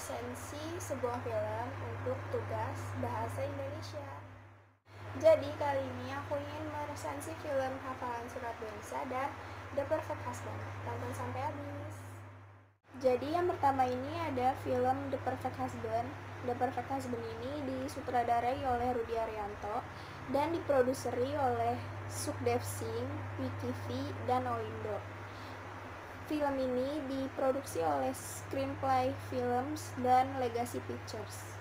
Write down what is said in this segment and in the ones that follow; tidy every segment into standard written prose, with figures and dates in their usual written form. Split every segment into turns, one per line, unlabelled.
meresensi sebuah film untuk tugas bahasa Indonesia. Jadi kali ini aku ingin meresensi film Hafalan Surat Delisa dan The Perfect Husband. Tonton sampai habis. Jadi yang pertama ini ada film The Perfect Husband. The Perfect Husband ini disutradarai oleh Rudy Arianto dan diproduseri oleh Sukdev Singh, Vicky V, dan Olindo. Film ini diproduksi oleh Screenplay Films dan Legacy Pictures.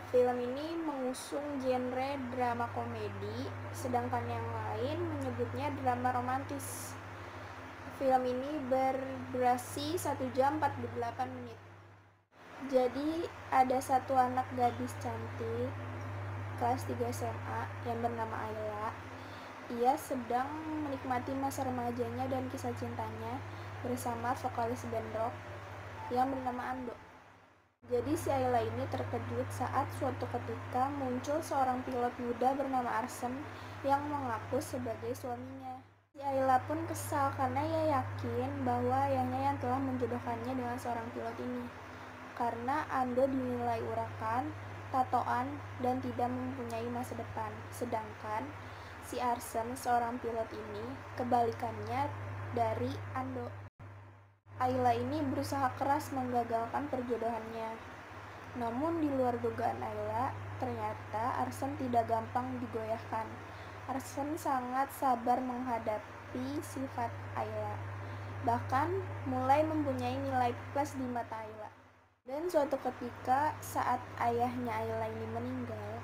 Film ini mengusung genre drama komedi, sedangkan yang lain menyebutnya drama romantis. Film ini berdurasi 1 jam 48 menit. Jadi ada satu anak gadis cantik kelas 3 SMA yang bernama Ayla. Ia sedang menikmati masa remajanya dan kisah cintanya bersama vokalis band rock yang bernama Ando. Jadi si Ayla ini terkejut saat suatu ketika muncul seorang pilot muda bernama Arsen yang mengaku sebagai suaminya. Si Ayla pun kesal karena ia yakin bahwa ayahnya yang telah menjodohkannya dengan seorang pilot ini. Karena Ando dinilai urakan, tatoan, dan tidak mempunyai masa depan. Sedangkan si Arsen, seorang pilot ini, kebalikannya dari Ando. Ayla ini berusaha keras menggagalkan perjodohannya. Namun di luar dugaan Ayla, ternyata Arsen tidak gampang digoyahkan. Arsen sangat sabar menghadapi sifat Ayla, bahkan mulai mempunyai nilai plus di mata Ayla. Dan suatu ketika saat ayahnya Ayla ini meninggal,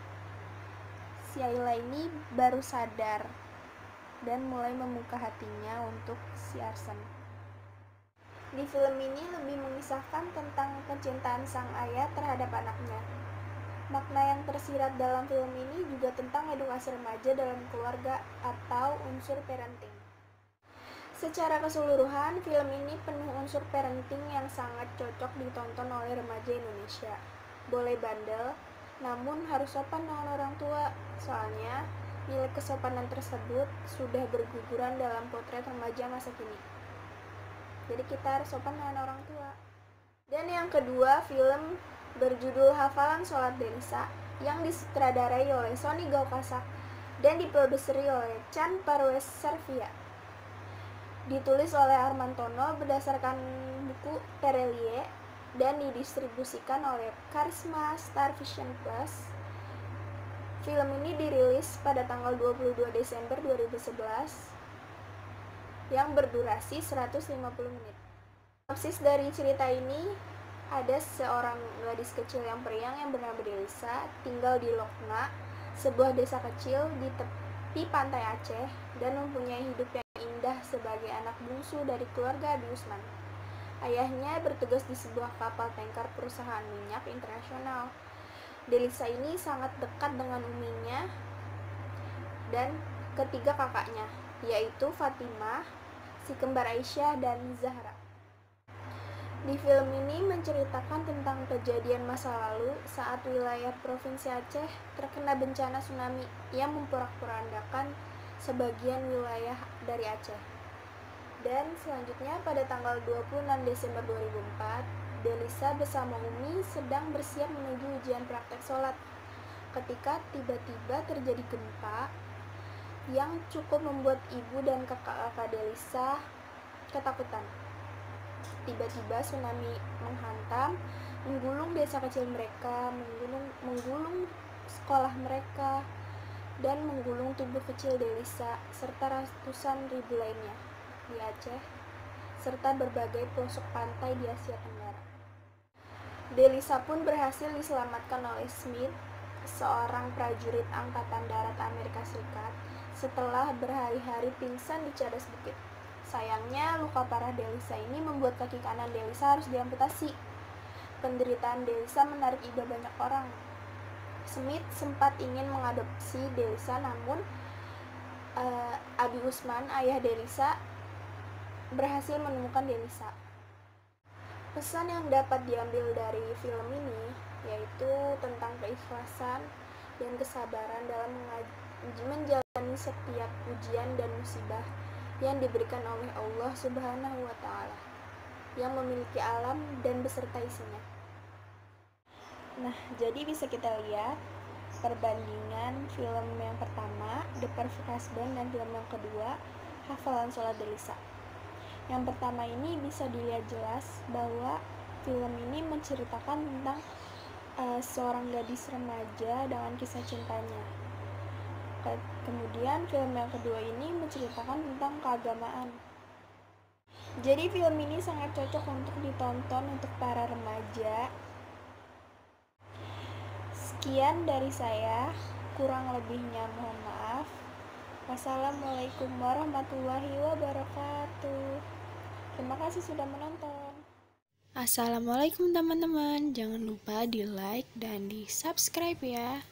si Ayla ini baru sadar dan mulai membuka hatinya untuk si Arsen. Di film ini lebih mengisahkan tentang kecintaan sang ayah terhadap anaknya. Makna yang tersirat dalam film ini juga tentang edukasi remaja dalam keluarga atau unsur parenting. Secara keseluruhan, film ini penuh unsur parenting yang sangat cocok ditonton oleh remaja Indonesia. Boleh bandel, namun harus sopan dengan orang tua, soalnya nilai kesopanan tersebut sudah berguguran dalam potret remaja masa kini. Jadi kita harus sopan dengan orang tua. Dan yang kedua, film berjudul Hafalan Sholat Delisa yang disutradarai oleh Sony Gaukasak dan diproduseri oleh Chan Parwes Servia. Ditulis oleh Armantono berdasarkan buku Terelie dan didistribusikan oleh Karisma Star Vision Plus. Film ini dirilis pada tanggal 22 Desember 2011 yang berdurasi 150 menit. Sinopsis dari cerita ini, ada seorang gadis kecil yang periang yang bernama Delisa, tinggal di Lokna, sebuah desa kecil di tepi pantai Aceh, dan mempunyai hidup yang indah sebagai anak bungsu dari keluarga Abi Usman. Ayahnya bertugas di sebuah kapal tanker perusahaan minyak internasional. Delisa ini sangat dekat dengan uminya dan ketiga kakaknya, yaitu Fatimah, si kembar Aisyah, dan Zahra. Di film ini menceritakan tentang kejadian masa lalu saat wilayah Provinsi Aceh terkena bencana tsunami yang memporak-porandakan sebagian wilayah dari Aceh. Dan selanjutnya pada tanggal 26 Desember 2004, Delisa bersama Umi sedang bersiap menuju ujian praktek sholat ketika tiba-tiba terjadi gempa yang cukup membuat ibu dan kakak-kakak Delisa ketakutan. Tiba-tiba tsunami menghantam, menggulung desa kecil mereka, menggulung sekolah mereka, dan menggulung tubuh kecil Delisa serta ratusan ribu lainnya di Aceh serta berbagai pelosok pantai di Asia Tenggara. Delisa pun berhasil diselamatkan oleh Smith, seorang prajurit Angkatan Darat Amerika Serikat, setelah berhari-hari pingsan di cadas bukit. Sayangnya, luka parah Delisa ini membuat kaki kanan Delisa harus diamputasi. Penderitaan Delisa menarik ide banyak orang. Smith sempat ingin mengadopsi Delisa, namun Abi Usman, ayah Delisa, berhasil menemukan Delisa. Pesan yang dapat diambil dari film ini yaitu tentang keikhlasan dan kesabaran dalam menjalani setiap ujian dan musibah yang diberikan oleh Allah Subhanahu wa Ta'ala. yang memiliki alam dan beserta isinya. Nah, jadi bisa kita lihat perbandingan film yang pertama, The Perfect Husband, dan film yang kedua, Hafalan Sholat Delisa. Yang pertama ini bisa dilihat jelas bahwa film ini menceritakan tentang seorang gadis remaja dengan kisah cintanya. Kemudian film yang kedua ini menceritakan tentang keagamaan. Jadi film ini sangat cocok untuk ditonton untuk para remaja. Sekian dari saya, kurang lebihnya mohon maaf. Wassalamualaikum warahmatullahi wabarakatuh. Terima kasih sudah menonton.
Assalamualaikum teman-teman, jangan lupa di like dan di subscribe ya.